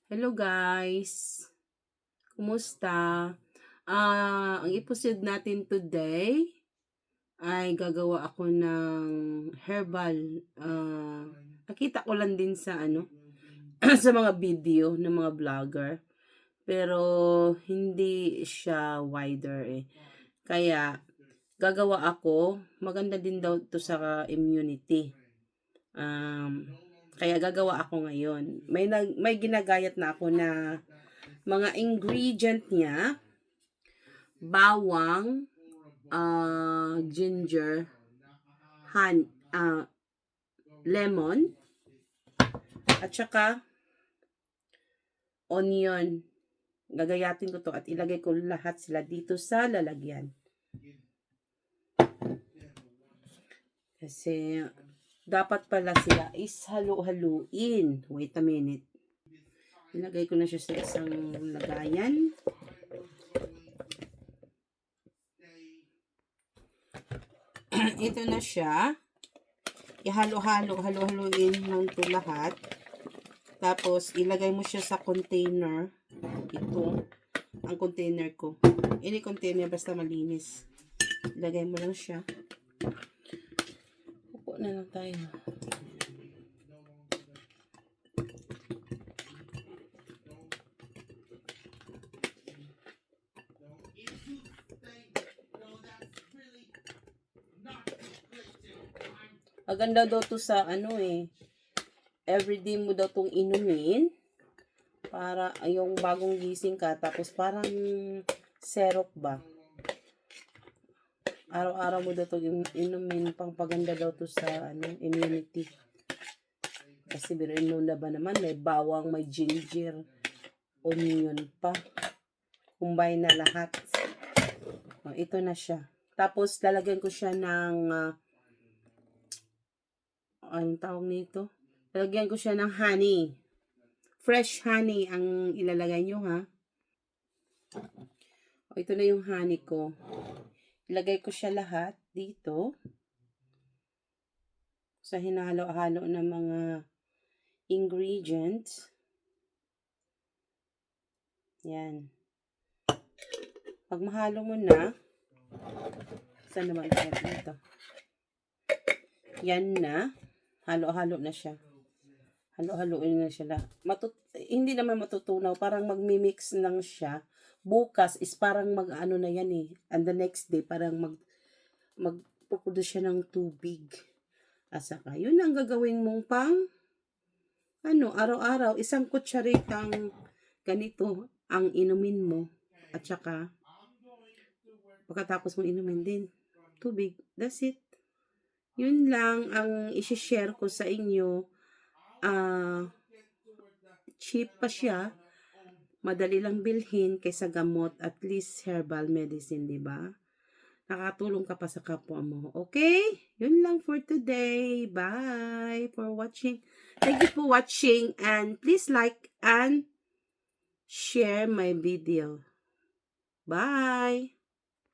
Hello guys! Kumusta? Ang episode natin today ay gagawa ako ng herbal. Nakita ko lang din sa sa mga video ng mga vlogger. Pero hindi siya wider eh. Kaya gagawa ako. Maganda din daw to sa immunity. Kaya gagawa ako ngayon. May ginagayat na ako na mga ingredient niya: bawang, ginger, lemon, at saka onion. Gagayatin ko to at ilagay ko lahat sila dito sa lalagyan. Kasi dapat pala sila is halu-haluin. Wait a minute. Ilagay ko na siya sa isang lagayan. Ito na siya. Ihalo-haluin lang ito lahat. Tapos ilagay mo siya sa container. Ito ang container ko. Any container basta malinis. Ilagay mo lang siya. Upo na lang tayo. Maganda daw to sa everyday mo daw tong inumin para yung bagong gising ka, tapos parang syrup ba. Araw-araw mo daw tong inumin, pang paganda daw to sa immunity. Kasi biruin mo na ba naman, may bawang, may ginger, onion pa. Combine na lahat. Ito na siya. Tapos lalagyan ko siya ng anong tawag nito? Lalagyan ko siya ng honey. Fresh honey ang ilalagay nyo, ha? Ito na yung honey ko. Ilagay ko siya lahat dito. Sa hinahalo-halo ng mga ingredients. Yan. Pag mahalo mo na, saan naman dito? Yan na. Halo-halo na siya. Halo-haloin na siya. Hindi naman matutunaw. Parang magmi-mix lang siya. Bukas is parang mag-ano na yan eh. And the next day, parang magpuproduce siya ng tubig. Asaka, yun ang gagawin mong pang araw-araw. Isang kutsaritang ganito ang inumin mo. At saka, pagkatapos mo inumin din, tubig. That's it. Yun lang ang isi-share ko sa inyo. Cheap pa siya. Madali lang bilhin kaysa gamot, at least herbal medicine, di ba? Nakatulong ka pa sa kapwa mo. Okay? Yun lang for today. Bye for watching. Thank you for watching, and please like and share my video. Bye!